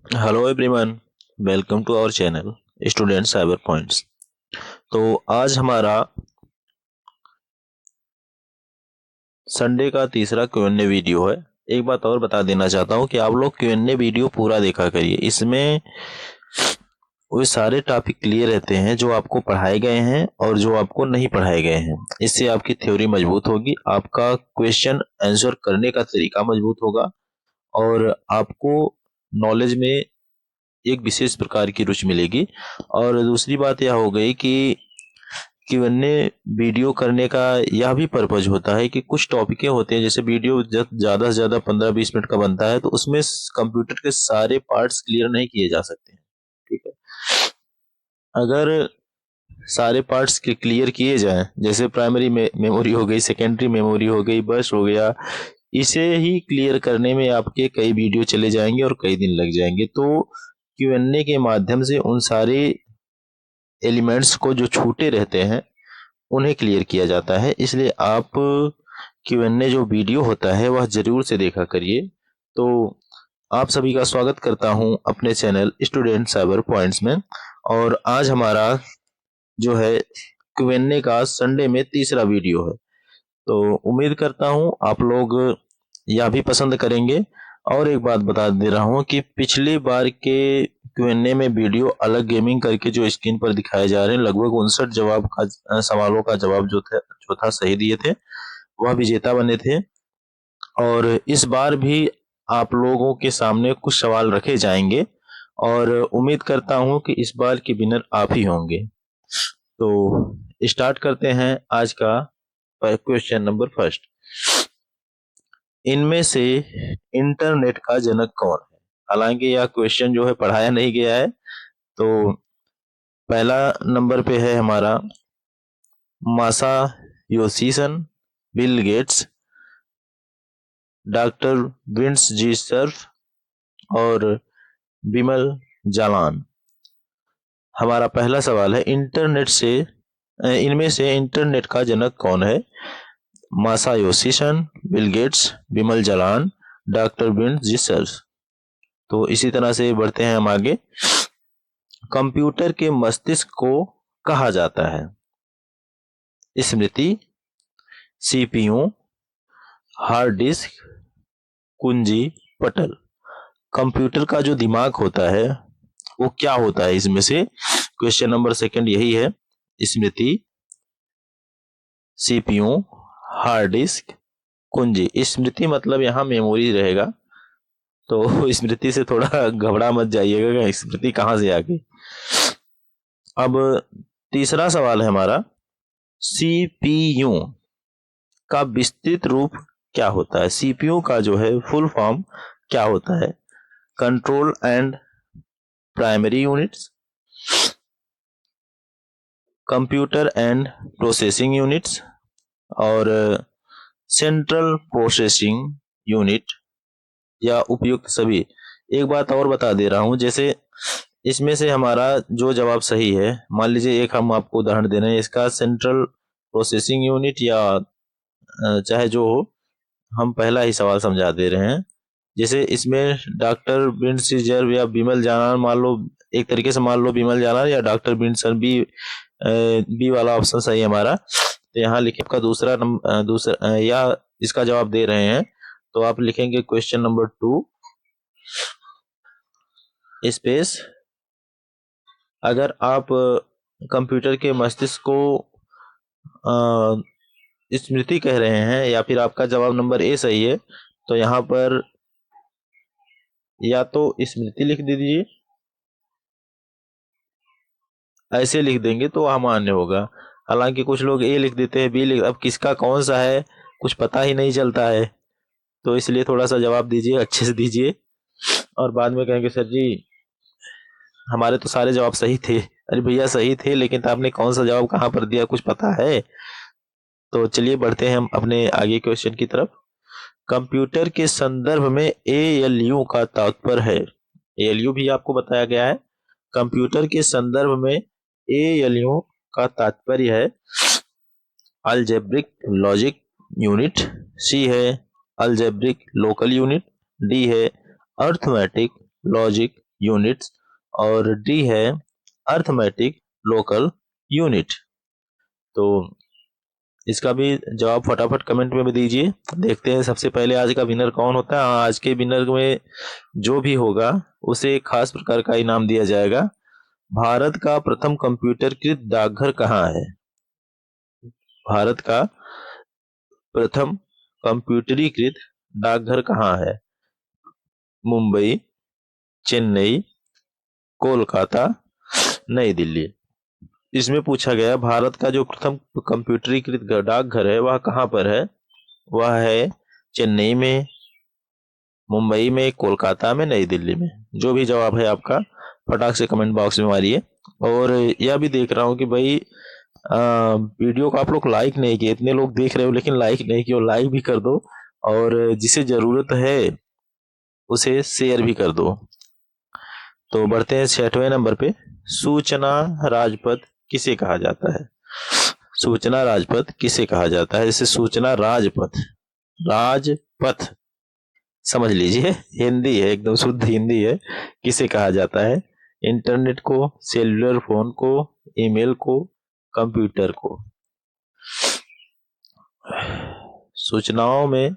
Hello everyone, welcome to our channel student cyber points. तो आज हमारा संडे का तीसरा क्यूएनए वीडियो है। एक बात और बता देना चाहता हूँ कि आप लोग क्यूएनए वीडियो पूरा देखा करिए। इसमें वो सारे टॉपिक क्लियर रहते हैं जो आपको पढ़ाए गए हैं और जो आपको नहीं पढ़ाए गए हैं। इससे आपकी थ्योरी मजबूत होगी, आपका क्वेश्चन आंसर करने का तरीका मजबूत होगा और आपको नॉलेज में एक विशेष प्रकार की रुचि मिलेगी। और दूसरी बात यह हो गई कि क्यूएनए वीडियो करने का यह भी पर्पज होता है कि कुछ टॉपिकें होते हैं, जैसे वीडियो ज़्यादा से ज़्यादा 15-20 मिनट का बनता है, तो उसमें कंप्यूटर के सारे पार्ट्स क्लियर नहीं किए जा सकते हैं। ठीक है, अगर सारे पार्ट्स के क्लियर किए जाएं, जैसे प्राइमरी मेमोरी हो गई, सेकेंडरी मेमोरी हो गई, बस हो गया, इसे ही क्लियर करने में आपके कई वीडियो चले जाएंगे और कई दिन लग जाएंगे। तो क्यूएनए के माध्यम से उन सारे एलिमेंट्स को जो छूटे रहते हैं उन्हें क्लियर किया जाता है। इसलिए आप क्यूएनए जो वीडियो होता है वह जरूर से देखा करिए। तो आप सभी का स्वागत करता हूं अपने चैनल स्टूडेंट साइबर पॉइंट्स में। और आज हमारा जो है क्यूएनए का संडे में तीसरा वीडियो है। तो उम्मीद करता हूं आप लोग यह भी पसंद करेंगे। और एक बात बता दे रहा हूं कि पिछली बार के क्यूएनए में वीडियो अलग गेमिंग करके जो स्क्रीन पर दिखाए जा रहे हैं, लगभग 59 जवाब का सवालों का जवाब जो था सही दिए थे, वह विजेता बने थे। और इस बार भी आप लोगों के सामने कुछ सवाल रखे जाएंगे और उम्मीद करता हूं कि इस बार के विनर आप ही होंगे। तो स्टार्ट करते हैं आज का क्वेश्चन नंबर फर्स्ट। इनमें से इंटरनेट का जनक कौन है? हालांकि यह क्वेश्चन जो है पढ़ाया नहीं गया है। तो पहला नंबर पे है हमारा मासा Son, Bill gets, doctor Vint G Surf और बिमल जालान। हमारा पहला सवाल है इनमें से इंटरनेट का जनक कौन है? Masayoshi Son, Bill Gates, Bimal Jalan, doctor Vint G Cerf. तो इसी तरह से बढ़ते हैं हम आगे। कंप्यूटर के मस्तिष्क को कहा जाता है? स्मृति, सीपीयू, हार्ड डिस्क, कुंजी, पटल। कंप्यूटर का जो दिमाग होता है वो क्या होता है इसमें से? क्वेश्चन नंबर सेकंड यही है। स्मृति, सीपीयू, हार्ड डिस्क, कुंजी। स्मृति मतलब यहाँ मेमोरी रहेगा, तो स्मृति से थोड़ा घबरा मत जाइएगा कि स्मृति कहाँ से आ गई। अब तीसरा सवाल है हमारा, सीपीयू का विस्तृत रूप क्या होता है? सीपीयू का जो है फुल फॉर्म क्या होता है? Control and primary units, computer and processing units और सेंट्रल प्रोसेसिंग यूनिट, या उपयुक्त सभी। एक बात और बता दे रहा हूं, जैसे इसमें से हमारा जो जवाब सही है, मान लीजिए एक हम आपको उदाहरण दे रहे हैं, इसका सेंट्रल प्रोसेसिंग यूनिट या चाहे जो हो, हम पहला ही सवाल समझा दे रहे हैं। जैसे इसमें डॉक्टर बिंड या बिमल जालान, मान लो एक तरीके से मान लो बिमल जालान या डॉक्टर बिंड बी वाला ऑप्शन सही है हमारा। तो यहाँ लिखे आपका दूसरा या इसका जवाब दे रहे हैं, तो आप लिखेंगे क्वेश्चन नंबर 2 स्पेस। अगर आप कंप्यूटर के मस्तिष्क को स्मृति कह रहे हैं या फिर आपका जवाब नंबर ए सही है, तो यहाँ पर या तो स्मृति लिख दीजिए, ऐसे लिख देंगे तो अमान्य होगा। हालांकि कुछ लोग ए लिख देते हैं, अब किसका कौन सा है कुछ पता ही नहीं चलता है। तो इसलिए थोड़ा सा जवाब दीजिए, अच्छे से दीजिए, और बाद में कहेंगे सर जी हमारे तो सारे जवाब सही थे। अरे भैया सही थे, लेकिन आपने कौन सा जवाब कहाँ पर दिया कुछ पता है? तो चलिए बढ़ते हैं हम अपने आगे क्वेश्चन की तरफ। कंप्यूटर के संदर्भ में एएलयू का तात्पर्य है? एएलयू भी आपको बताया गया है। कंप्यूटर के संदर्भ में एएलयू का तात्पर्य है अलजेब्रिक लॉजिक यूनिट, सी है अलजेब्रिक लोकल यूनिट, डी है अर्थमेटिक लॉजिक यूनिट्स और डी है अर्थमेटिक लोकल यूनिट। तो इसका भी जवाब फटाफट कमेंट में भी दीजिए। देखते हैं सबसे पहले आज का विनर कौन होता है। आज के विनर में जो भी होगा उसे एक खास प्रकार का इनाम दिया जाएगा। भारत का प्रथम कंप्यूटरकृत डाकघर कहाँ है? भारत का प्रथम कंप्यूटरीकृत डाकघर कहाँ है? मुंबई, चेन्नई, कोलकाता, नई दिल्ली। इसमें पूछा गया भारत का जो प्रथम कंप्यूटरीकृत डाकघर है वह कहाँ पर है? वह है चेन्नई में, मुंबई में, कोलकाता में, नई दिल्ली में। जो भी जवाब है आपका फटाक से कमेंट बॉक्स में मारिए। और यह भी देख रहा हूँ कि भाई वीडियो को आप लोग लाइक नहीं किए, इतने लोग देख रहे हो लेकिन लाइक नहीं किए, लाइक भी कर दो और जिसे जरूरत है उसे शेयर भी कर दो। तो बढ़ते हैं 6वें नंबर पे। सूचना राजपथ किसे कहा जाता है? सूचना राजपथ किसे कहा जाता है? इसे सूचना राजपथ, राजपथ समझ लीजिए, हिंदी है, एकदम शुद्ध हिंदी है। किसे कहा जाता है? इंटरनेट को, सेल्युलर फोन को, ईमेल को, कंप्यूटर को। सूचनाओं में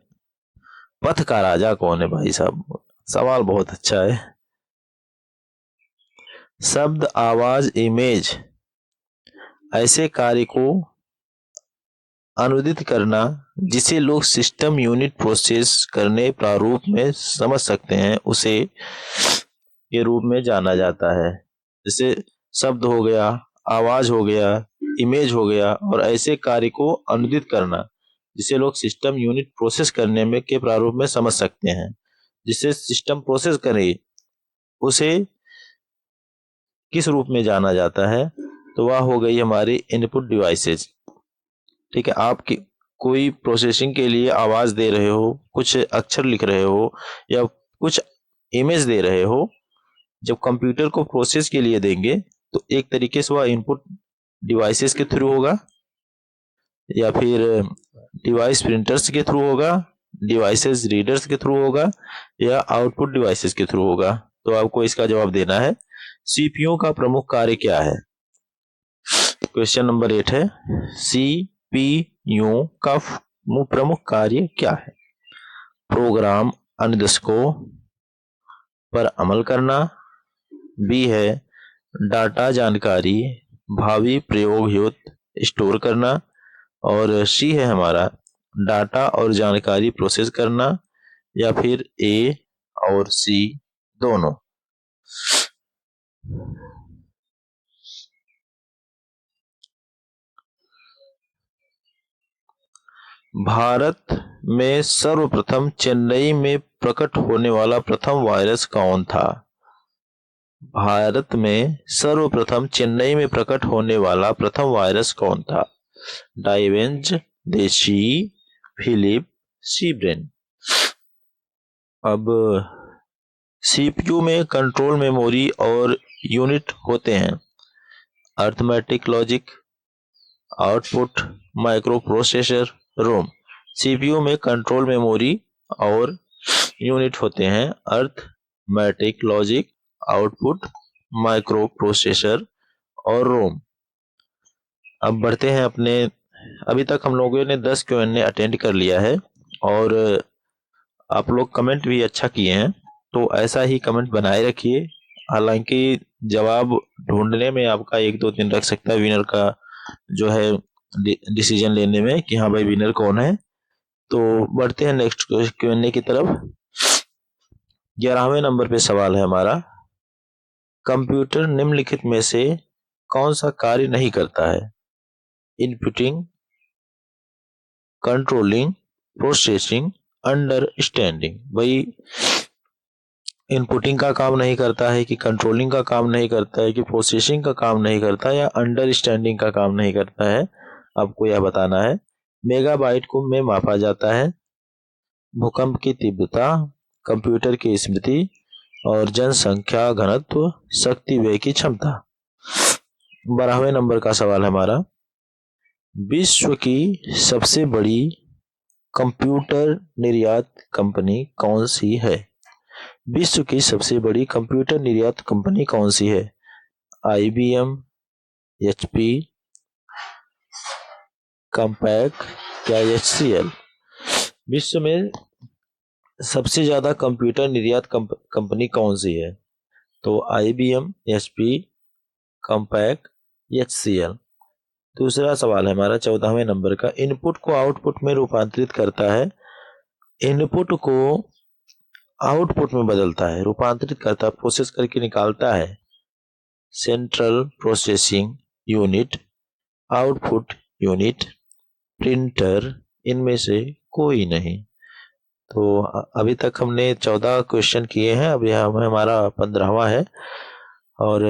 पथ का राजा कौन है भाई साहब? सवाल बहुत अच्छा है। शब्द, आवाज, इमेज ऐसे कार्य को अनुदित करना जिसे लोग सिस्टम यूनिट प्रोसेस करने प्रारूप में समझ सकते हैं, उसे के रूप में जाना जाता है। जैसे शब्द हो गया, आवाज हो गया, इमेज हो गया, और ऐसे कार्य को अनुदित करना जिसे लोग सिस्टम यूनिट प्रोसेस करने में के प्रारूप में समझ सकते हैं, जिसे सिस्टम प्रोसेस करे उसे किस रूप में जाना जाता है? तो वह हो गई हमारी इनपुट डिवाइसेज। ठीक है, आप कोई प्रोसेसिंग के लिए आवाज दे रहे हो, कुछ अक्षर लिख रहे हो या कुछ इमेज दे रहे हो, जब कंप्यूटर को प्रोसेस के लिए देंगे तो एक तरीके से वह इनपुट डिवाइसेस के थ्रू होगा या फिर डिवाइस प्रिंटर्स के थ्रू होगा, डिवाइसेस रीडर्स के थ्रू होगा या आउटपुट डिवाइसेस के थ्रू होगा। तो आपको इसका जवाब देना है। सीपीयू का प्रमुख कार्य क्या है? क्वेश्चन नंबर 8 है, सीपीयू का प्रमुख कार्य क्या है? प्रोग्राम अनुदेशकों पर अमल करना, बी है डाटा जानकारी भावी प्रयोग हेतु स्टोर करना, और सी है हमारा डाटा और जानकारी प्रोसेस करना, या फिर ए और सी दोनों। भारत में सर्वप्रथम चेन्नई में प्रकट होने वाला प्रथम वायरस कौन था? भारत में सर्वप्रथम चेन्नई में प्रकट होने वाला प्रथम वायरस कौन था? डाइवेंज, देशी, फिलिप, सीब्रेन। अब सीपीयू में कंट्रोल मेमोरी और यूनिट होते हैं arithmetic logic, output, microprocessor, ROM. CPU में कंट्रोल मेमोरी और यूनिट होते हैं arithmetic logic, output, microprocessor और रोम। अब बढ़ते हैं अपने, अभी तक हम लोगों ने 10 Q&A अटेंड कर लिया है और आप लोग कमेंट भी अच्छा किए हैं, तो ऐसा ही कमेंट बनाए रखिए। हालांकि जवाब ढूंढने में आपका 1-2 दिन लग सकता है, विनर का जो है डिसीजन लेने में कि हाँ भाई विनर कौन है। तो बढ़ते हैं नेक्स्ट Q&A की तरफ। 11वें नंबर पे सवाल है हमारा, कंप्यूटर निम्नलिखित में से कौन सा कार्य नहीं करता है? Inputting, controlling, processing, understanding. भाई इनपुटिंग का काम नहीं करता है कि कंट्रोलिंग का काम नहीं करता है कि प्रोसेसिंग का काम नहीं करता है या अंडरस्टैंडिंग का काम नहीं करता है, आपको यह बताना है। मेगाबाइट को में मापा जाता है, भूकंप की तीव्रता, कंप्यूटर की स्मृति और जनसंख्या घनत्व, शक्ति व्यय की क्षमता। 12वें नंबर का सवाल है हमारा, विश्व की सबसे बड़ी कंप्यूटर निर्यात कंपनी कौन सी है? विश्व की सबसे बड़ी कंप्यूटर निर्यात कंपनी कौन सी है? IBM, HP, कॉम्पैक या HCL? विश्व में सबसे ज्यादा कंप्यूटर निर्यात कंपनी कौन सी है? तो IBM, HP, कॉम्पैक, HCL। दूसरा सवाल है हमारा 14वें नंबर का, इनपुट को आउटपुट में रूपांतरित करता है। इनपुट को आउटपुट में बदलता है, रूपांतरित करता है, प्रोसेस करके निकालता है। Central processing unit, output unit, printer, इनमें से कोई नहीं। तो अभी तक हमने 14 क्वेश्चन किए हैं, अभी हमारा 15वां है। और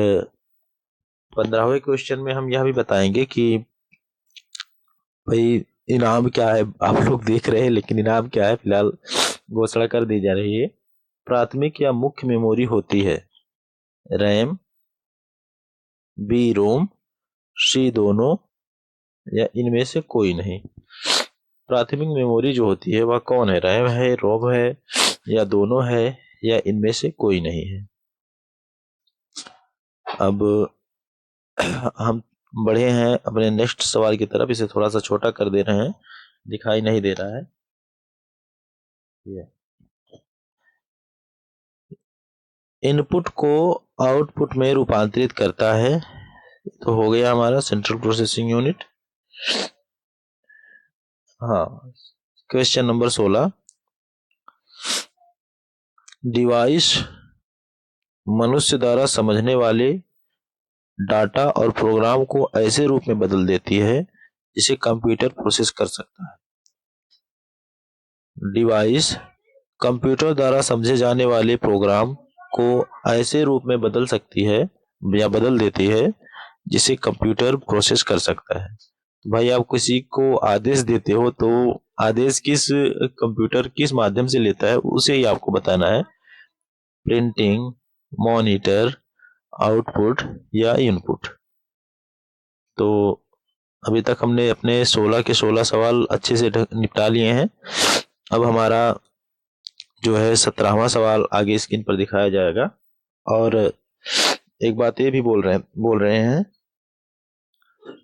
15वें क्वेश्चन में हम यह भी बताएंगे कि भाई इनाम क्या है। आप लोग देख रहे हैं, लेकिन इनाम क्या है फिलहाल घोषणा कर दी जा रही है। प्राथमिक या मुख्य मेमोरी होती है? रैम, बी रोम, सी दोनों, या इनमें से कोई नहीं। प्राथमिक मेमोरी जो होती है वह कौन है? रैम है, रोम है, या दोनों है, या इनमें से कोई नहीं है। अब हम बढ़े हैं अपने नेक्स्ट सवाल की तरफ। इसे थोड़ा सा छोटा कर दे रहे हैं, दिखाई नहीं दे रहा है ये। इनपुट को आउटपुट में रूपांतरित करता है, तो हो गया हमारा सेंट्रल प्रोसेसिंग यूनिट। हाँ, क्वेश्चन नंबर 16, डिवाइस मनुष्य द्वारा समझने वाले डाटा और प्रोग्राम को ऐसे रूप में बदल देती है जिसे कंप्यूटर प्रोसेस कर सकता है। डिवाइस कंप्यूटर द्वारा समझे जाने वाले प्रोग्राम को ऐसे रूप में बदल सकती है या बदल देती है जिसे कंप्यूटर प्रोसेस कर सकता है। भाई आप किसी को आदेश देते हो तो आदेश कंप्यूटर किस माध्यम से लेता है उसे ही आपको बताना है। प्रिंटिंग, मॉनिटर, आउटपुट या इनपुट। तो अभी तक हमने अपने 16 के 16 सवाल अच्छे से निपटा लिए हैं। अब हमारा जो है 17वां सवाल आगे स्क्रीन पर दिखाया जाएगा। और एक बात ये भी बोल रहे हैं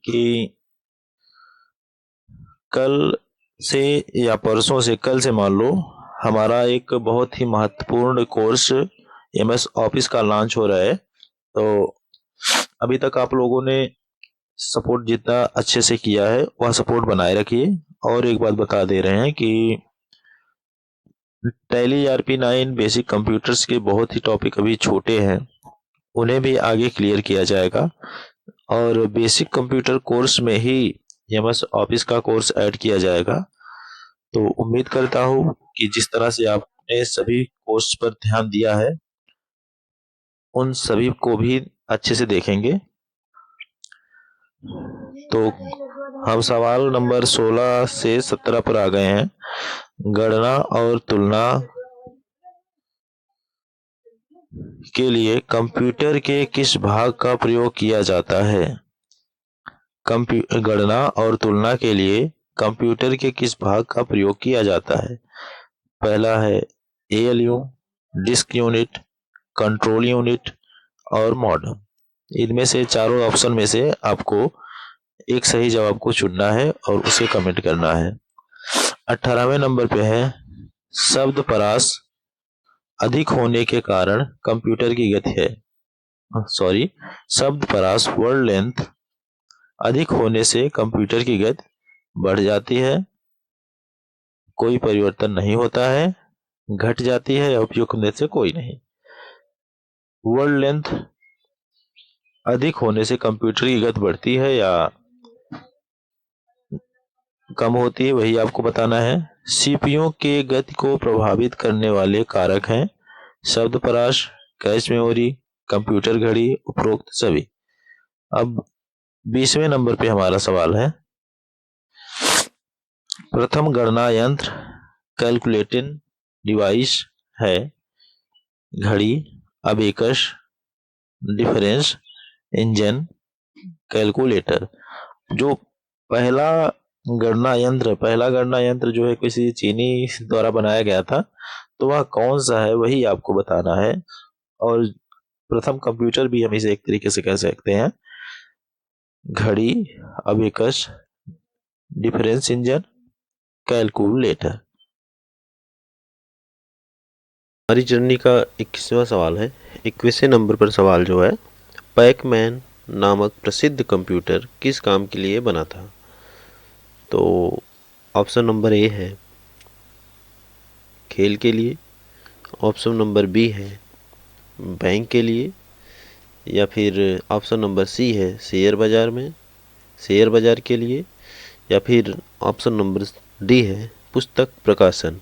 कि कल से या परसों से, कल से मान लो, हमारा एक बहुत ही महत्वपूर्ण कोर्स MS ऑफिस का लॉन्च हो रहा है। तो अभी तक आप लोगों ने सपोर्ट जितना अच्छे से किया है वह सपोर्ट बनाए रखिए। और एक बात बता दे रहे हैं कि टैली ERP9 बेसिक कंप्यूटर्स के बहुत ही टॉपिक अभी छोटे हैं, उन्हें भी आगे क्लियर किया जाएगा। और बेसिक कंप्यूटर कोर्स में ही MS ऑफिस का कोर्स ऐड किया जाएगा। तो उम्मीद करता हूँ कि जिस तरह से आपने सभी कोर्स पर ध्यान दिया है उन सभी को भी अच्छे से देखेंगे। तो हम सवाल नंबर 16 से 17 पर आ गए हैं। गणना और तुलना के लिए कंप्यूटर के किस भाग का प्रयोग किया जाता है? गणना और तुलना के लिए कंप्यूटर के किस भाग का प्रयोग किया जाता है? पहला है ALU, disk unit, control unit और मॉडम। इनमें से चारों ऑप्शन में से आपको एक सही जवाब को चुनना है और उसे कमेंट करना है। 18वें नंबर पे है, शब्द परास अधिक होने के कारण कंप्यूटर की गति है, शब्द परास वर्ड लेंथ अधिक होने से कंप्यूटर की गति बढ़ जाती है, कोई परिवर्तन नहीं होता है, घट जाती है या उपयोग होने से कोई नहीं। वर्ड लेंथ अधिक होने से कंप्यूटर की गति बढ़ती है या कम होती है, वही आपको बताना है। CPU के गति को प्रभावित करने वाले कारक हैं शब्द परास, कैश मेमोरी, कंप्यूटर घड़ी, उपरोक्त सभी। अब 20वें नंबर पे हमारा सवाल है, प्रथम गणना यंत्र कैलकुलेटिंग डिवाइस है घड़ी, अबेकस, डिफरेंस, इंजन, कैलकुलेटर। जो पहला गणना यंत्र जो है किसी चीनी द्वारा बनाया गया था, तो वह कौन सा है वही आपको बताना है। और प्रथम कंप्यूटर भी हम इसे एक तरीके से कह सकते हैं। घड़ी, अबेकस, डिफरेंस इंजन, कैलकुलेटर। हमारी जर्नी का 21वां सवाल है। 21वें नंबर पर सवाल जो है, पैकमैन नामक प्रसिद्ध कंप्यूटर किस काम के लिए बना था? तो ऑप्शन नंबर ए है खेल के लिए, ऑप्शन नंबर बी है बैंक के लिए, या फिर ऑप्शन नंबर सी है शेयर बाजार के लिए, या फिर ऑप्शन नंबर डी है पुस्तक प्रकाशन।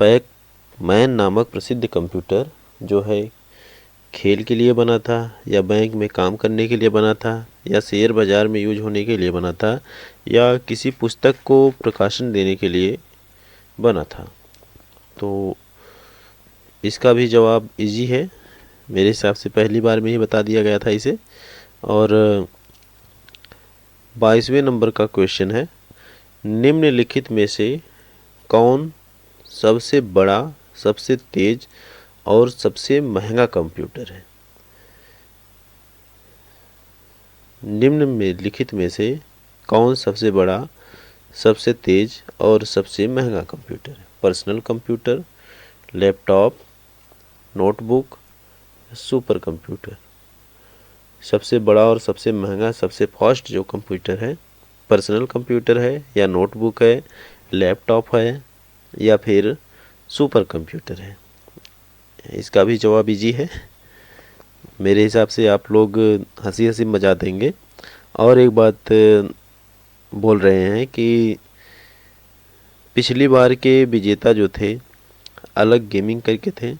पैकमैन नामक प्रसिद्ध कंप्यूटर जो है खेल के लिए बना था, या बैंक में काम करने के लिए बना था, या शेयर बाजार में यूज होने के लिए बना था, या किसी पुस्तक को प्रकाशन देने के लिए बना था? तो इसका भी जवाब इजी है। मेरे हिसाब से पहली बार में ही बता दिया गया था इसे। और 22वें नंबर का क्वेश्चन है, निम्नलिखित में से कौन सबसे बड़ा, सबसे तेज और सबसे महंगा कंप्यूटर है? निम्न में लिखित में से कौन सबसे बड़ा, सबसे तेज और सबसे महंगा कंप्यूटर है? Personal computer, laptop, notebook, super computer. सबसे बड़ा और सबसे महंगा, सबसे फास्ट जो कंप्यूटर है, पर्सनल कंप्यूटर है, या नोटबुक है, लैपटॉप है, या फिर सुपर कंप्यूटर है? इसका भी जवाब इजी है। मेरे हिसाब से आप लोग हंसी हंसी मजा देंगे। और एक बात बोल रहे हैं कि पिछली बार के विजेता जो थे अलग गेमिंग करके थे,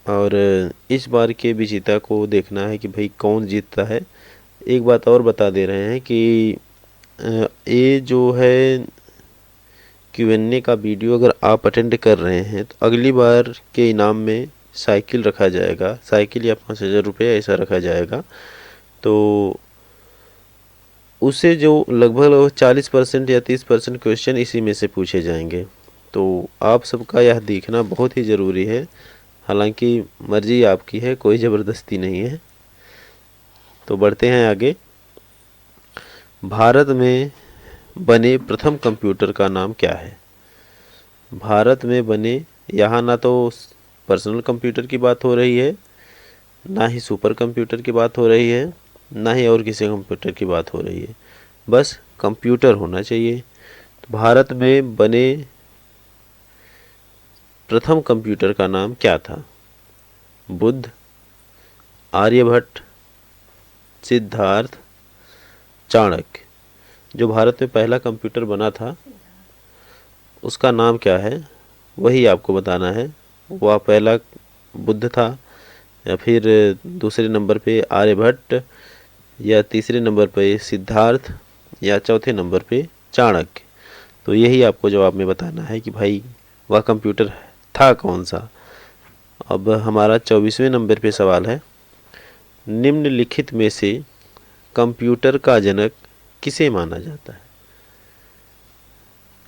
और इस बार के विजेता को देखना है कि भाई कौन जीतता है। एक बात और बता दे रहे हैं कि ये जो है Q&A का वीडियो अगर आप अटेंड कर रहे हैं तो अगली बार के इनाम में साइकिल रखा जाएगा, साइकिल या 5,000 रुपये ऐसा रखा जाएगा। तो उससे जो लगभग 40% या 30% क्वेश्चन इसी में से पूछे जाएंगे। तो आप सबका यह देखना बहुत ही ज़रूरी है। हालांकि मर्जी आपकी है, कोई ज़बरदस्ती नहीं है। तो बढ़ते हैं आगे। भारत में बने प्रथम कंप्यूटर का नाम क्या है? भारत में बने, यहाँ ना तो पर्सनल कंप्यूटर की बात हो रही है, ना ही सुपर कंप्यूटर की बात हो रही है, ना ही और किसी कंप्यूटर की बात हो रही है, बस कंप्यूटर होना चाहिए। तो भारत में बने प्रथम कंप्यूटर का नाम क्या था? बुद्ध, आर्यभट्ट, सिद्धार्थ, चाणक्य। जो भारत में पहला कंप्यूटर बना था उसका नाम क्या है वही आपको बताना है। वह पहला बुद्ध था, या फिर दूसरे नंबर पे आर्यभट्ट, या तीसरे नंबर पे सिद्धार्थ, या चौथे नंबर पे चाणक्य। तो यही आपको जवाब में बताना है कि भाई वह कंप्यूटर था कौन सा। अब हमारा 24वें नंबर पे सवाल है, निम्नलिखित में से कंप्यूटर का जनक किसे माना जाता है?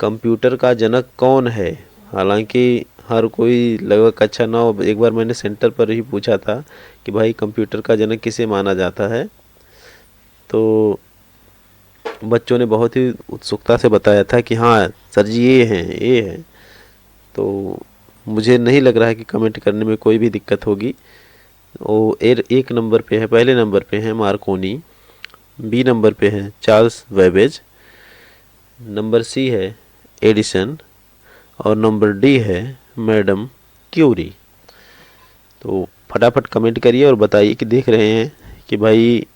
कंप्यूटर का जनक कौन है? हालांकि हर कोई लगभग कक्षा 9, एक बार मैंने सेंटर पर ही पूछा था कि भाई कंप्यूटर का जनक किसे माना जाता है, तो बच्चों ने बहुत ही उत्सुकता से बताया था कि हाँ सर जी ये हैं। तो मुझे नहीं लग रहा है कि कमेंट करने में कोई भी दिक्कत होगी। वो एक नंबर पे है, पहले नंबर पे है मार्कोनी, बी नंबर पे है चार्ल्स वेबेज, नंबर सी है एडिसन, और नंबर डी है मैडम क्यूरी। तो फटाफट कमेंट करिए और बताइए कि देख रहे हैं कि भाई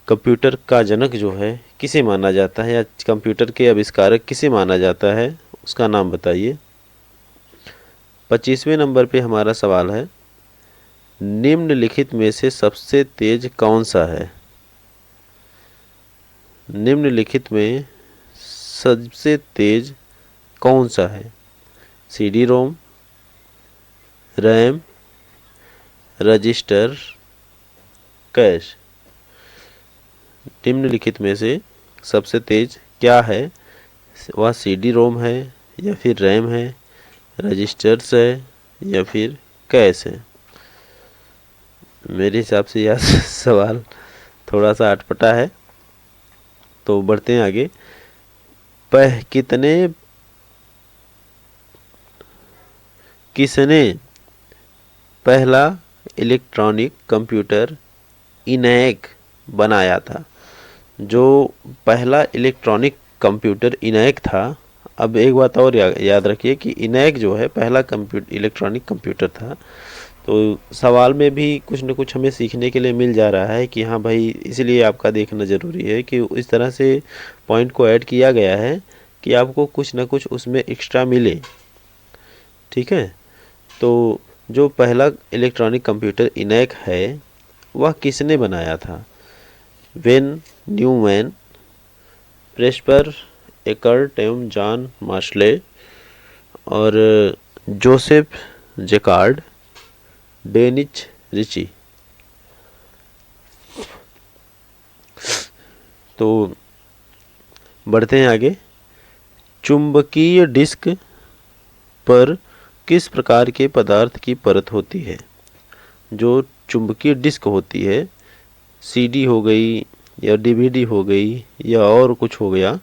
कंप्यूटर का जनक जो है किसे माना जाता है, या कंप्यूटर के आविष्कारक किसे माना जाता है, उसका नाम बताइए। 25वें नंबर पे हमारा सवाल है, निम्नलिखित में से सबसे तेज कौन सा है? निम्नलिखित में सबसे तेज कौन सा है? CD रोम, रैम, रजिस्टर, कैश। निम्नलिखित में से सबसे तेज क्या है? वह CD रोम है या फिर रैम है, रजिस्टर्स है या फिर कैश है। मेरे हिसाब से यह सवाल थोड़ा सा अटपटा है, तो बढ़ते हैं आगे। किसने पहला इलेक्ट्रॉनिक कंप्यूटर इनैक बनाया था? जो पहला इलेक्ट्रॉनिक कंप्यूटर इनैक था, अब एक बात और याद रखिए कि इनैक जो है पहला इलेक्ट्रॉनिक कंप्यूटर था। तो सवाल में भी कुछ न कुछ हमें सीखने के लिए मिल जा रहा है कि हाँ भाई, इसलिए आपका देखना ज़रूरी है कि इस तरह से पॉइंट को ऐड किया गया है कि आपको कुछ न कुछ उसमें एक्स्ट्रा मिले। ठीक है, तो जो पहला इलेक्ट्रॉनिक कंप्यूटर इनैक है वह किसने बनाया था? वेन न्यूमैन, प्रेस्पर एकर्ट एवं जॉन मार्शले और जोसेफ जेकार्ड, डेनिच रिची। तो बढ़ते हैं आगे। चुंबकीय डिस्क पर किस प्रकार के पदार्थ की परत होती है? जो चुंबकीय डिस्क होती है, CD हो गई या DVD हो गई या और कुछ हो गया,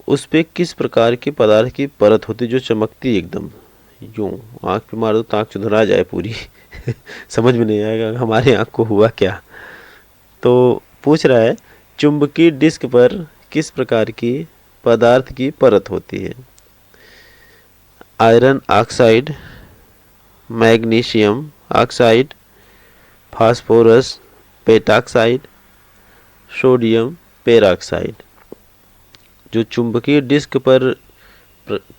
उस पे किस प्रकार के पदार्थ की परत होती है जो चमकती एकदम यूं, आँख पे मारो तो आँख चुधरा जाए पूरी समझ में नहीं आएगा हमारे आँख को हुआ क्या। तो पूछ रहा है चुंबकीय डिस्क पर किस प्रकार की पदार्थ की परत होती है? Iron oxide, magnesium oxide, phosphorus pentoxide, sodium peroxide. जो चुंबकीय डिस्क पर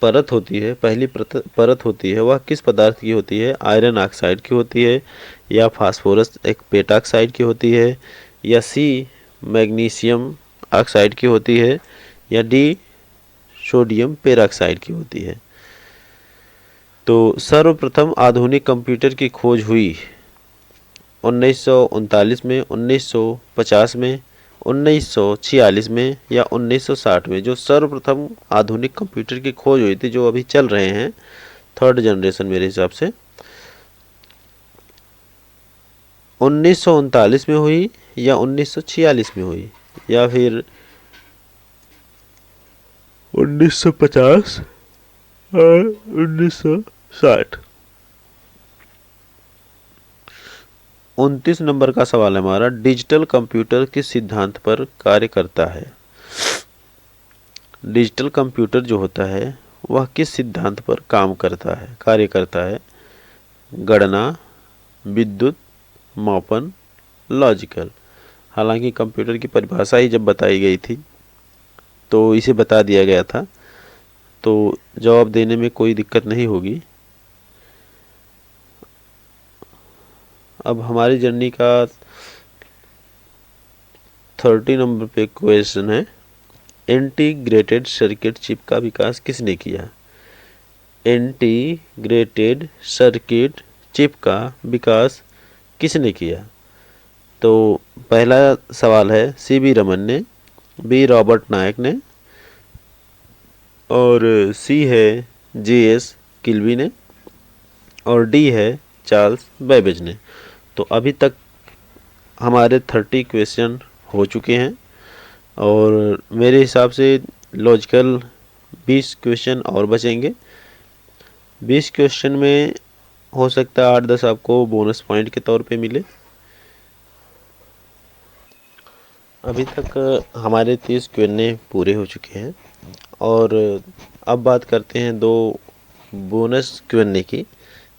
परत होती है, पहली परत होती है, वह किस पदार्थ की होती है? आयरन ऑक्साइड की होती है या फास्फोरस एक पेटाक्साइड की होती है या C मैग्नीशियम ऑक्साइड की होती है या D सोडियम पेराक्साइड की होती है। तो सर्वप्रथम आधुनिक कंप्यूटर की खोज हुई 1939 में, 1950 में, 1946 में या 1960 में। जो सर्वप्रथम आधुनिक कंप्यूटर की खोज हुई थी, जो अभी चल रहे हैं, थर्ड जनरेशन मेरे हिसाब से 1939 में हुई या 1946 में हुई या फिर 1950 और 1960। 29 नंबर का सवाल है हमारा, डिजिटल कंप्यूटर किस सिद्धांत पर कार्य करता है? डिजिटल कंप्यूटर जो होता है वह किस सिद्धांत पर काम करता है, कार्य करता है? गणना, विद्युत, मापन, लॉजिकल। हालांकि कंप्यूटर की परिभाषा ही जब बताई गई थी तो इसे बता दिया गया था, तो जवाब देने में कोई दिक्कत नहीं होगी। अब हमारी जर्नी का 30 नंबर पे क्वेश्चन है, इंटीग्रेटेड सर्किट चिप का विकास किसने किया? इंटीग्रेटेड सर्किट चिप का विकास किसने किया? तो पहला सवाल है C.V. रमन ने, B. रॉबर्ट नायक ने और C है J.S. किल्बी ने और D है चार्ल्स बेबेज ने। तो अभी तक हमारे 30 क्वेश्चन हो चुके हैं और मेरे हिसाब से लॉजिकल 20 क्वेश्चन और बचेंगे। 20 क्वेश्चन में हो सकता है 8-10 आपको बोनस पॉइंट के तौर पे मिले। अभी तक हमारे 30 क्वेश्चन पूरे हो चुके हैं और अब बात करते हैं 2 बोनस क्वेश्चन की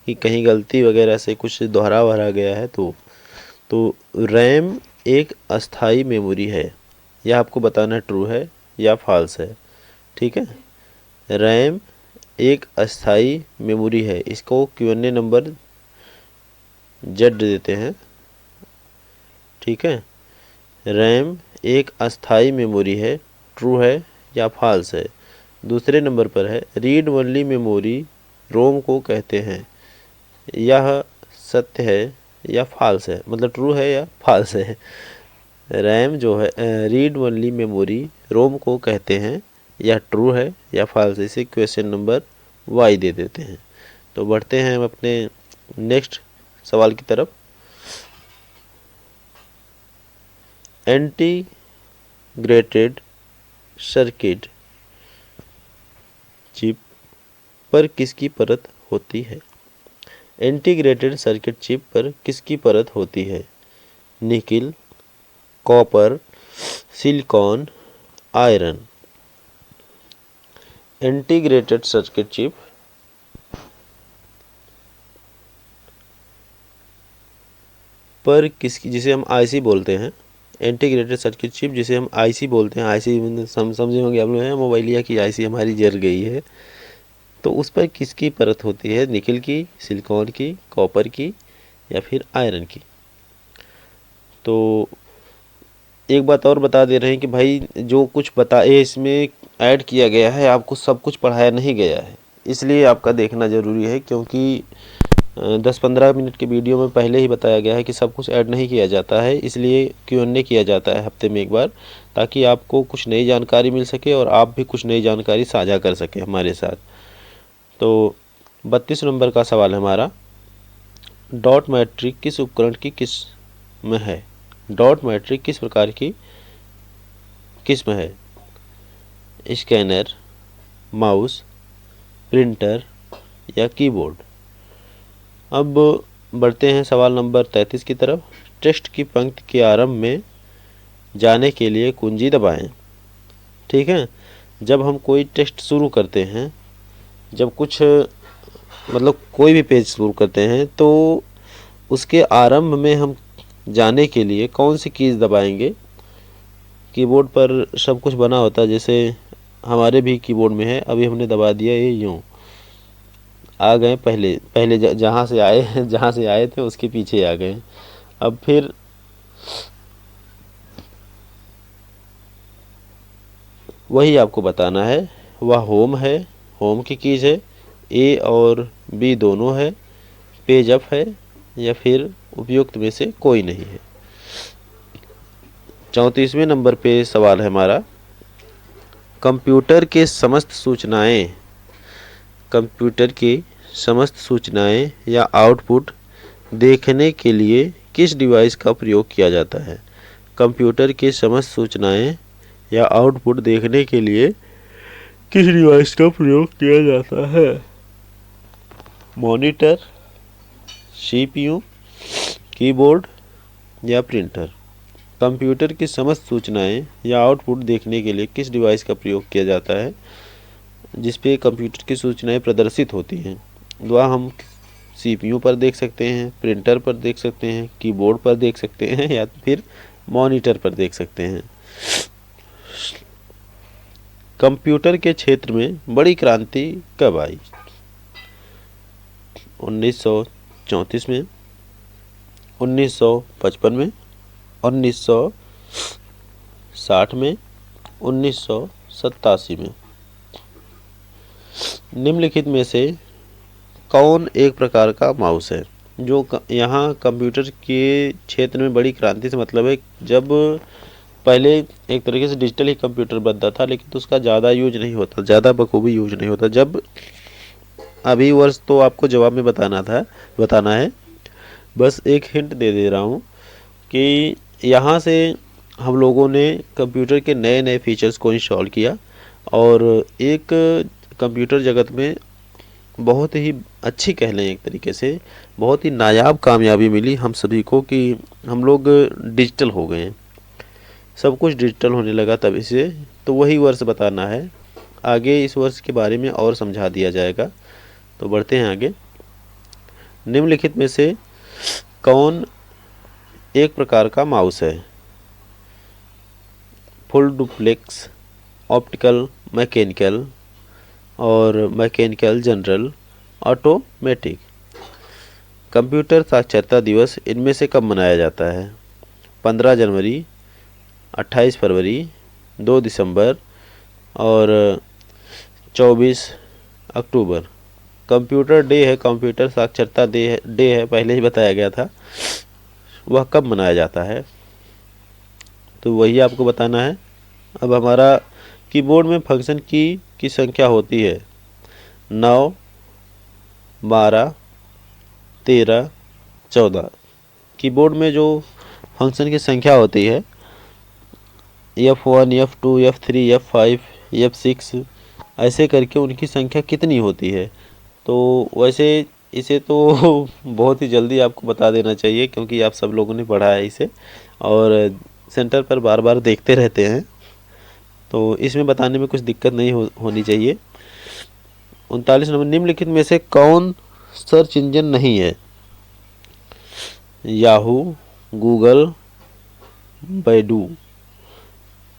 कि कहीं गलती वगैरह से कुछ दोहरा वहरा गया है तो रैम एक अस्थाई मेमोरी है, यह आपको बताना ट्रू है या फॉल्स है। ठीक है, रैम एक अस्थाई मेमोरी है, इसको Q&A नंबर Z देते हैं। ठीक है, रैम एक अस्थाई मेमोरी है, ट्रू है या फॉल्स है। दूसरे नंबर पर है रीड ओनली मेमोरी रोम को कहते हैं, यह सत्य है या फॉल्स है, मतलब ट्रू है या फॉल्स है। रैम जो है रीड ओनली मेमोरी रोम को कहते हैं, या ट्रू है या फॉल्स। इसे क्वेश्चन नंबर वाई दे देते हैं। तो बढ़ते हैं हम अपने नेक्स्ट सवाल की तरफ। इंटीग्रेटेड सर्किट चिप पर किसकी परत होती है? इंटीग्रेटेड सर्किट चिप पर किसकी परत होती है? Nickel, copper, silicon, iron. Integrated circuit chip पर किसकी, जिसे हम आईसी बोलते हैं, इंटीग्रेटेड सर्किट चिप जिसे हम आईसी बोलते हैं, आईसी समझे होंगे आप लोग, मोबाइलिया की आईसी हमारी जल गई है, तो उस पर किसकी परत होती है? निकिल की, सिलिकॉन की, कॉपर की या फिर आयरन की। तो एक बात और बता दे रहे हैं कि भाई जो कुछ बताए इसमें ऐड किया गया है, आपको सब कुछ पढ़ाया नहीं गया है, इसलिए आपका देखना ज़रूरी है, क्योंकि 10-15 मिनट के वीडियो में पहले ही बताया गया है कि सब कुछ ऐड नहीं किया जाता है, इसलिए Q&A किया जाता है हफ्ते में एक बार, ताकि आपको कुछ नई जानकारी मिल सके और आप भी कुछ नई जानकारी साझा कर सके हमारे साथ। तो 32 नंबर का सवाल है हमारा, डॉट मैट्रिक किस उपकरण की किस्म है? डॉट मैट्रिक किस प्रकार की किस्म है? स्कैनर, माउस, प्रिंटर या कीबोर्ड। अब बढ़ते हैं सवाल नंबर 33 की तरफ। टेक्स्ट की पंक्ति के आरंभ में जाने के लिए कुंजी दबाएं। ठीक है, जब हम कोई टेक्स्ट शुरू करते हैं, जब कुछ मतलब कोई भी पेज शुरू करते हैं, तो उसके आरंभ में हम जाने के लिए कौन सी कीज़ दबाएंगे? कीबोर्ड पर सब कुछ बना होता है, जैसे हमारे भी कीबोर्ड में है, अभी हमने दबा दिया ये यूँ आ गए, पहले जहाँ से आए थे उसके पीछे आ गए। अब फिर वही आपको बताना है, वह होम है, होम की कीज है, ए और बी दोनों है, पेज अप है या फिर उपयुक्त में से कोई नहीं है। 34वें नंबर पे सवाल है हमारा, कंप्यूटर की समस्त सूचनाएं या आउटपुट देखने के लिए किस डिवाइस का प्रयोग किया जाता है? कंप्यूटर की समस्त सूचनाएं या आउटपुट देखने के लिए किस डिवाइस का प्रयोग किया जाता है? मॉनिटर, सीपीयू, कीबोर्ड या प्रिंटर। कंप्यूटर की समस्त सूचनाएं या आउटपुट देखने के लिए किस डिवाइस का प्रयोग किया जाता है, जिस पे कंप्यूटर की सूचनाएं प्रदर्शित होती हैं? वह हम सीपीयू पर देख सकते हैं, प्रिंटर पर देख सकते हैं, कीबोर्ड पर देख सकते हैं या फिर मॉनिटर पर देख सकते हैं। कंप्यूटर के क्षेत्र में बड़ी क्रांति कब आई? 1934 में, 1955 में, 1960 में, 1987 में। निम्नलिखित में से कौन एक प्रकार का माउस है? जो यहाँ कंप्यूटर के क्षेत्र में बड़ी क्रांति से मतलब है, जब पहले एक तरीके से डिजिटल ही कंप्यूटर बनता था, लेकिन तो उसका ज़्यादा यूज नहीं होता, ज़्यादा बखूबी यूज नहीं होता। जब अभी वर्ष तो आपको जवाब में बताना है, बस एक हिंट दे दे रहा हूँ कि यहाँ से हम लोगों ने कंप्यूटर के नए नए फीचर्स को इंस्टॉल किया और एक कंप्यूटर जगत में बहुत ही अच्छी कह लें, एक तरीके से बहुत ही नायाब कामयाबी मिली हम सभी को कि हम लोग डिजिटल हो गए हैं, सब कुछ डिजिटल होने लगा तभी से। तो वही वर्ष बताना है, आगे इस वर्ष के बारे में और समझा दिया जाएगा। तो बढ़ते हैं आगे। निम्नलिखित में से कौन एक प्रकार का माउस है? फुल डुप्लेक्स, ऑप्टिकल, मैकेनिकल और मैकेनिकल जनरल, ऑटोमेटिक। कंप्यूटर साक्षरता दिवस इनमें से कब मनाया जाता है? 15 जनवरी, 28 फरवरी, 2 दिसंबर और 24 अक्टूबर। कंप्यूटर डे है, कंप्यूटर साक्षरता डे है, पहले ही बताया गया था। वह कब मनाया जाता है? तो वही आपको बताना है। अब हमारा कीबोर्ड में फंक्शन की संख्या होती है 9, 12, 13, 14। कीबोर्ड में जो फंक्शन की संख्या होती है F1, F2, F3, F5, F6 ऐसे करके उनकी संख्या कितनी होती है। तो वैसे इसे तो बहुत ही जल्दी आपको बता देना चाहिए, क्योंकि आप सब लोगों ने पढ़ा है इसे और सेंटर पर बार बार देखते रहते हैं, तो इसमें बताने में कुछ दिक्कत नहीं होनी चाहिए। 39 नंबर, निम्नलिखित में से कौन सर्च इंजन नहीं है? Yahoo, Google, Baidu.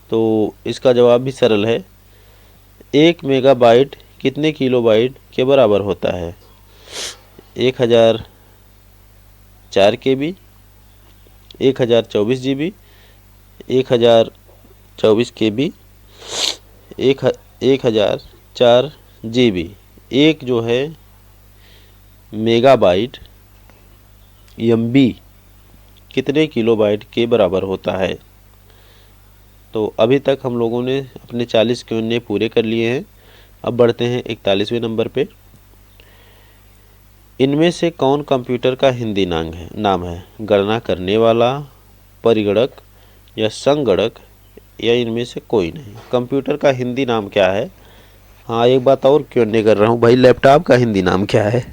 तो इसका जवाब भी सरल है। 1 मेगाबाइट कितने किलोबाइट के बराबर होता है? 1004 KB, 1024 GB, 1024 KB, 1004 GB। एक जो है मेगाबाइट MB कितने किलोबाइट के बराबर होता है? तो अभी तक हम लोगों ने अपने 40 क्वेश्चन पूरे कर लिए हैं। अब बढ़ते हैं 41वें नंबर पे। इनमें से कौन कंप्यूटर का हिंदी नाम है? गणना करने वाला, परिगणक या संगणक या इनमें से कोई नहीं। कंप्यूटर का हिंदी नाम क्या है? हाँ, एक बात और क्वेश्चन कर रहा हूँ भाई, लैपटॉप का हिंदी नाम क्या है?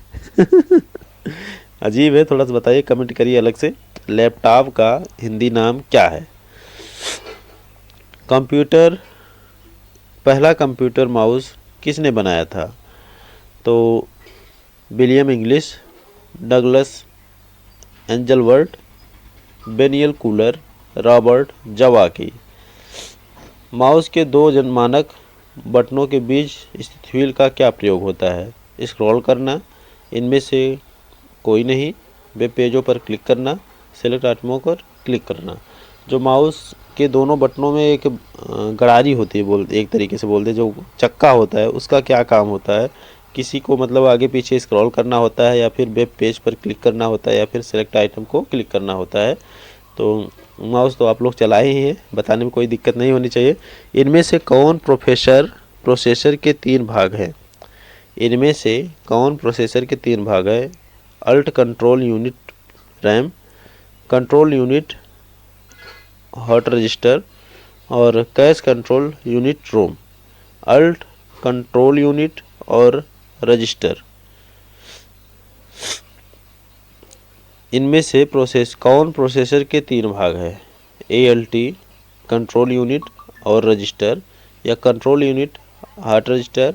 अजीब है, थोड़ा सा बताइए, कमेंट करिए अलग से। लैपटॉप का हिंदी नाम क्या है? पहला कंप्यूटर माउस किसने बनाया था? तो विलियम इंग्लिश, डगलस एंजलवर्थ, बेनियल कूलर, रॉबर्ट जवाकी। माउस के दो जनमानक बटनों के बीच स्थित व्हील का क्या प्रयोग होता है? स्क्रॉल करना, इनमें से कोई नहीं, वेब पेजों पर क्लिक करना, सेलेक्ट आइटमों पर क्लिक करना। जो माउस के दोनों बटनों में एक गड़ारी होती है, एक तरीके से बोलते, जो चक्का होता है, उसका क्या काम होता है? किसी को मतलब आगे पीछे स्क्रॉल करना होता है, या फिर वेब पेज पर क्लिक करना होता है, या फिर सेलेक्ट आइटम को क्लिक करना होता है। तो माउस तो आप लोग चलाए ही हैं, बताने में कोई दिक्कत नहीं होनी चाहिए। इनमें से कौन प्रोसेसर के 3 भाग हैं? इनमें से कौन प्रोसेसर के 3 भाग है? ALT control unit RAM, control unit हॉट रजिस्टर और cache control unit ROM. ALT, control unit और रजिस्टर, इनमें से कौन प्रोसेसर के 3 भाग है? ALT कंट्रोल यूनिट और रजिस्टर, या कंट्रोल यूनिट हार्ट register,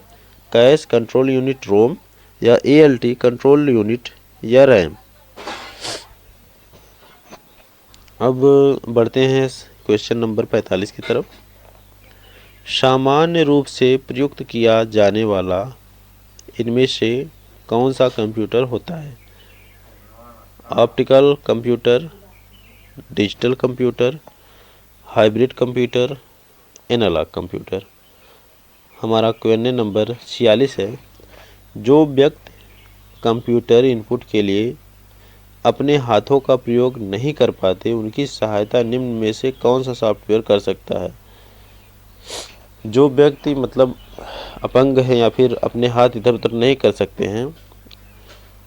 cache control unit ROM, या ALT कंट्रोल यूनिट या रैम। अब बढ़ते हैं क्वेश्चन नंबर 45 की तरफ। सामान्य रूप से प्रयुक्त किया जाने वाला इनमें से कौन सा कंप्यूटर होता है? Optical computer, digital computer, hybrid computer, analog computer. हमारा क्वेश्चन नंबर 46 है। जो व्यक्ति कंप्यूटर इनपुट के लिए अपने हाथों का प्रयोग नहीं कर पाते, उनकी सहायता निम्न में से कौन सा सॉफ्टवेयर कर सकता है? जो व्यक्ति मतलब अपंग है या फिर अपने हाथ इधर उधर नहीं कर सकते हैं,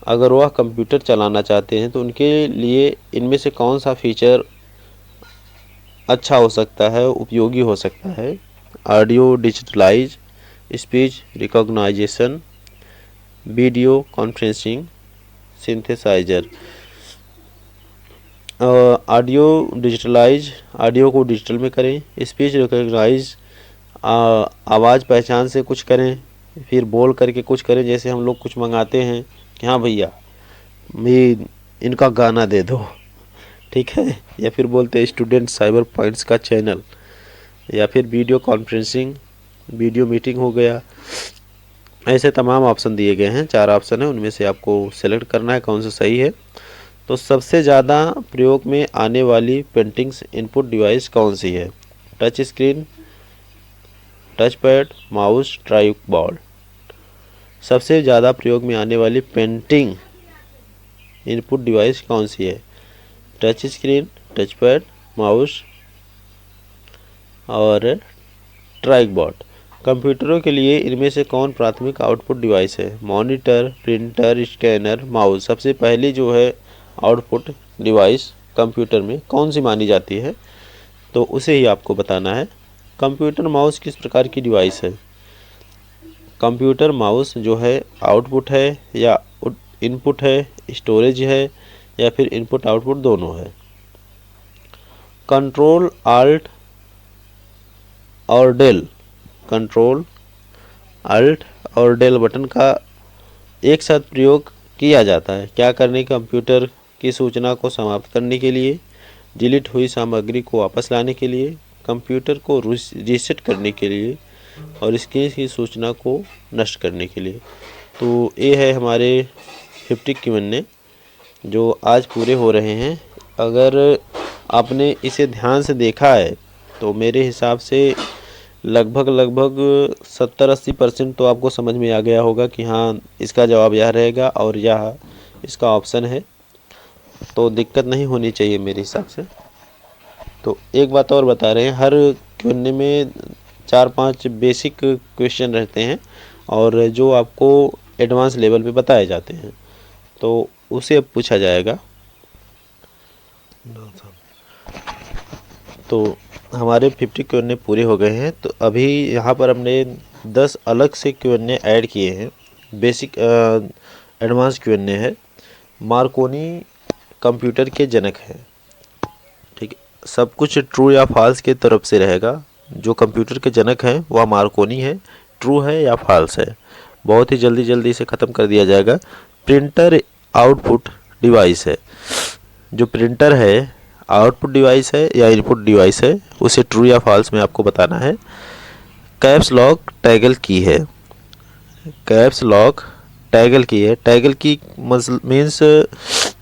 अगर वह कंप्यूटर चलाना चाहते हैं, तो उनके लिए इनमें से कौन सा फीचर अच्छा हो सकता है, उपयोगी हो सकता है? Audio digitalize, speech recognization, video conferencing, synthesizer. Audio digitalize, audio को डिजिटल में करें। स्पीच रिकॉग्नाइज, आवाज़ पहचान से कुछ करें, फिर बोल करके कुछ करें, जैसे हम लोग कुछ मंगाते हैं कि हाँ भैया मैं इनका गाना दे दो, ठीक है, या फिर बोलते हैं स्टूडेंट साइबर पॉइंट्स का चैनल, या फिर वीडियो कॉन्फ्रेंसिंग, वीडियो मीटिंग हो गया। ऐसे तमाम ऑप्शन दिए गए हैं, 4 ऑप्शन है, उनमें से आपको सेलेक्ट करना है कौन सा सही है। तो सबसे ज़्यादा प्रयोग में आने वाली पेंटिंग्स इनपुट डिवाइस कौन सी है? Touch screen, touch pad, mouse, try ball. सबसे ज़्यादा प्रयोग में आने वाली पेंटिंग इनपुट डिवाइस कौन सी है? Touch screen, touch pad, mouse और ट्राई बॉल। कंप्यूटरों के लिए इनमें से कौन प्राथमिक आउटपुट डिवाइस है? Monitor, printer, scanner, mouse. सबसे पहली जो है आउटपुट डिवाइस कंप्यूटर में कौन सी मानी जाती है, तो उसे ही आपको बताना है। कंप्यूटर माउस किस प्रकार की डिवाइस है? कंप्यूटर माउस जो है आउटपुट है या इनपुट है, स्टोरेज है या फिर इनपुट आउटपुट दोनों है। कंट्रोल आल्ट और डेल, कंट्रोल अल्ट और डेल बटन का एक साथ प्रयोग किया जाता है क्या करने? कंप्यूटर की सूचना को समाप्त करने के लिए, डिलीट हुई सामग्री को वापस लाने के लिए, कंप्यूटर को रीसेट करने के लिए और इसकी ही सूचना को नष्ट करने के लिए। तो ये है हमारे 50 Q&A जो आज पूरे हो रहे हैं। अगर आपने इसे ध्यान से देखा है तो मेरे हिसाब से लगभग 70-80% तो आपको समझ में आ गया होगा कि हाँ इसका जवाब यह रहेगा और यह इसका ऑप्शन है, तो दिक्कत नहीं होनी चाहिए मेरे हिसाब से। तो एक बात और बता रहे हैं, हर Q&A में 4-5 बेसिक क्वेश्चन रहते हैं और जो आपको एडवांस लेवल पे बताए जाते हैं, तो उसे अब पूछा जाएगा। तो हमारे 50 Q&A पूरे हो गए हैं। तो अभी यहाँ पर हमने 10 अलग से Q&A ऐड किए हैं। बेसिक एडवांस Q&A है। मार्कोनी कंप्यूटर के जनक हैं, ठीक है। सब कुछ ट्रू या फॉल्स के तरफ से रहेगा। जो कंप्यूटर के जनक हैं वह मार्कोनी है, ट्रू है या फॉल्स है। बहुत ही जल्दी से ख़त्म कर दिया जाएगा। प्रिंटर आउटपुट डिवाइस है। जो प्रिंटर है आउटपुट डिवाइस है या इनपुट डिवाइस है, उसे ट्रू या फॉल्स में आपको बताना है। कैप्स लॉक टैगल की है। कैप्स लॉक टैगल की है। टैगल की मीन्स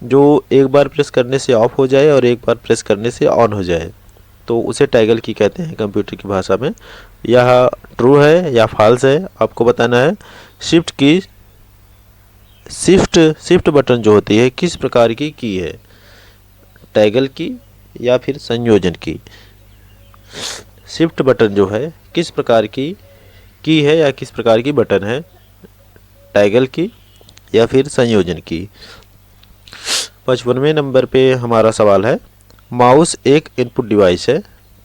जो एक बार प्रेस करने से ऑफ हो जाए और एक बार प्रेस करने से ऑन हो जाए, तो उसे टैगल की कहते हैं कंप्यूटर की भाषा में। यह ट्रू है या फॉल्स है आपको बताना है। शिफ्ट की, शिफ्ट बटन जो होती है किस प्रकार की है? टैगल की या फिर संयोजन की। शिफ्ट बटन जो है किस प्रकार की है या किस प्रकार की बटन है? टैगल की या फिर संयोजन की। 55वें नंबर पे हमारा सवाल है, माउस एक इनपुट डिवाइस है,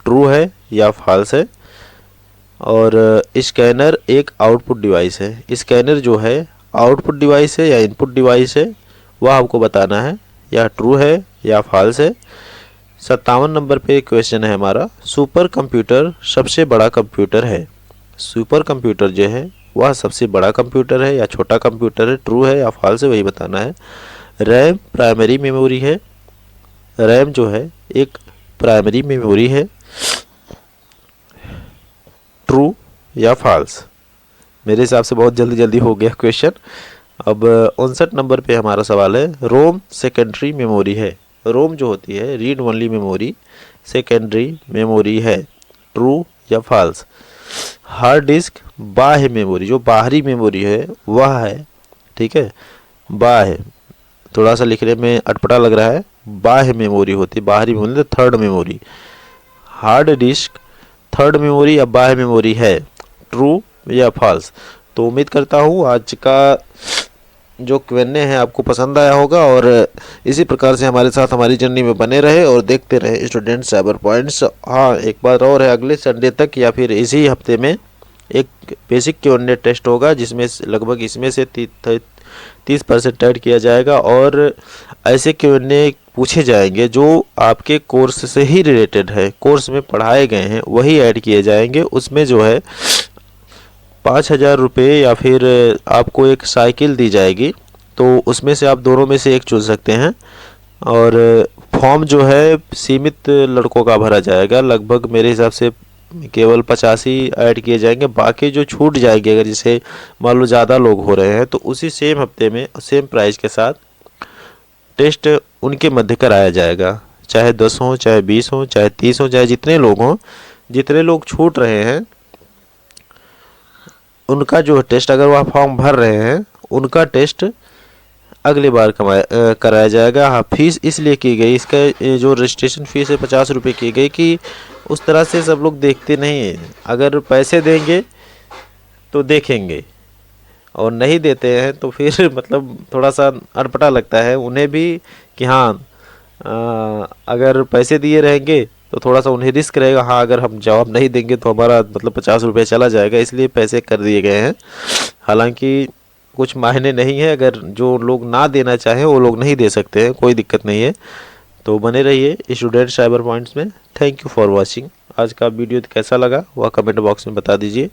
ट्रू है या फॉल्स है? और स्कैनर एक आउटपुट डिवाइस है। स्कैनर जो है आउटपुट डिवाइस है या इनपुट डिवाइस है, वह आपको बताना है। यह ट्रू है या फॉल्स है। 57 नंबर पे क्वेश्चन है हमारा, सुपर कंप्यूटर सबसे बड़ा कंप्यूटर है। सुपर कंप्यूटर जो है वह सबसे बड़ा कंप्यूटर है या छोटा कंप्यूटर है? ट्रू है या फॉल्स है, वही बताना है। रैम प्राइमरी मेमोरी है। रैम जो है एक प्राइमरी मेमोरी है। ट्रू या फॉल्स? मेरे हिसाब से बहुत जल्दी हो गया क्वेश्चन। अब 59 नंबर पे हमारा सवाल है, रोम सेकेंडरी मेमोरी है। रोम जो होती है read only memory secondary memory है। ट्रू या फॉल्स? हार्ड डिस्क बाह्य मेमोरी, जो बाहरी मेमोरी है वह है, ठीक है। बाह्य थोड़ा सा लिखने में अटपटा लग रहा है। बाह्य मेमोरी होती है, बाहरी memory third memory. Hard disk third memory या बाह्य मेमोरी है। ट्रू या फॉल्स? तो उम्मीद करता हूँ आज का जो Q&A है आपको पसंद आया होगा और इसी प्रकार से हमारे साथ हमारी जर्नी में बने रहे और देखते रहे स्टूडेंट साइबर पॉइंट्स। हाँ, एक बात और है, अगले संडे तक या फिर इसी हफ्ते में एक बेसिक Q&A टेस्ट होगा, जिसमें लगभग इसमें से 30% ऐड किया जाएगा और ऐसे Q&A पूछे जाएंगे जो आपके कोर्स से ही रिलेटेड है, कोर्स में पढ़ाए गए हैं वही ऐड किए जाएंगे। उसमें जो है 5,000 रुपये या फिर आपको एक साइकिल दी जाएगी, तो उसमें से आप दोनों में से एक चुन सकते हैं। और फॉर्म जो है सीमित लड़कों का भरा जाएगा, लगभग मेरे हिसाब से केवल 50 ही ऐड किए जाएंगे। बाकी जो छूट जाएंगे, अगर जैसे मान लो ज़्यादा लोग हो रहे हैं तो उसी सेम हफ्ते में सेम प्राइस के साथ टेस्ट उनके मध्य कराया जाएगा। चाहे 10 हों, चाहे 20 हों, चाहे 30 हों, चाहे जितने लोग हों, जितने लोग छूट रहे हैं उनका जो टेस्ट, अगर वह फॉर्म भर रहे हैं उनका टेस्ट अगली बार कराया जाएगा। हाँ, फीस इसलिए की गई, इसका जो रजिस्ट्रेशन फीस है 50 रुपये की गई कि उस तरह से सब लोग देखते नहीं हैं। अगर पैसे देंगे तो देखेंगे, और नहीं देते हैं तो फिर मतलब थोड़ा सा अटपटा लगता है उन्हें भी कि हाँ अगर पैसे दिए रहेंगे तो थोड़ा सा उन्हें रिस्क रहेगा, हाँ अगर हम जवाब नहीं देंगे तो हमारा मतलब 50 रुपये चला जाएगा, इसलिए पैसे कर दिए गए हैं। हालांकि कुछ मायने नहीं है, अगर जो लोग ना देना चाहें वो लोग नहीं दे सकते हैं, कोई दिक्कत नहीं है। तो बने रहिए स्टूडेंट साइबर पॉइंट्स में। Thank you for watching. आज का वीडियो कैसा लगा वह कमेंट बॉक्स में बता दीजिए।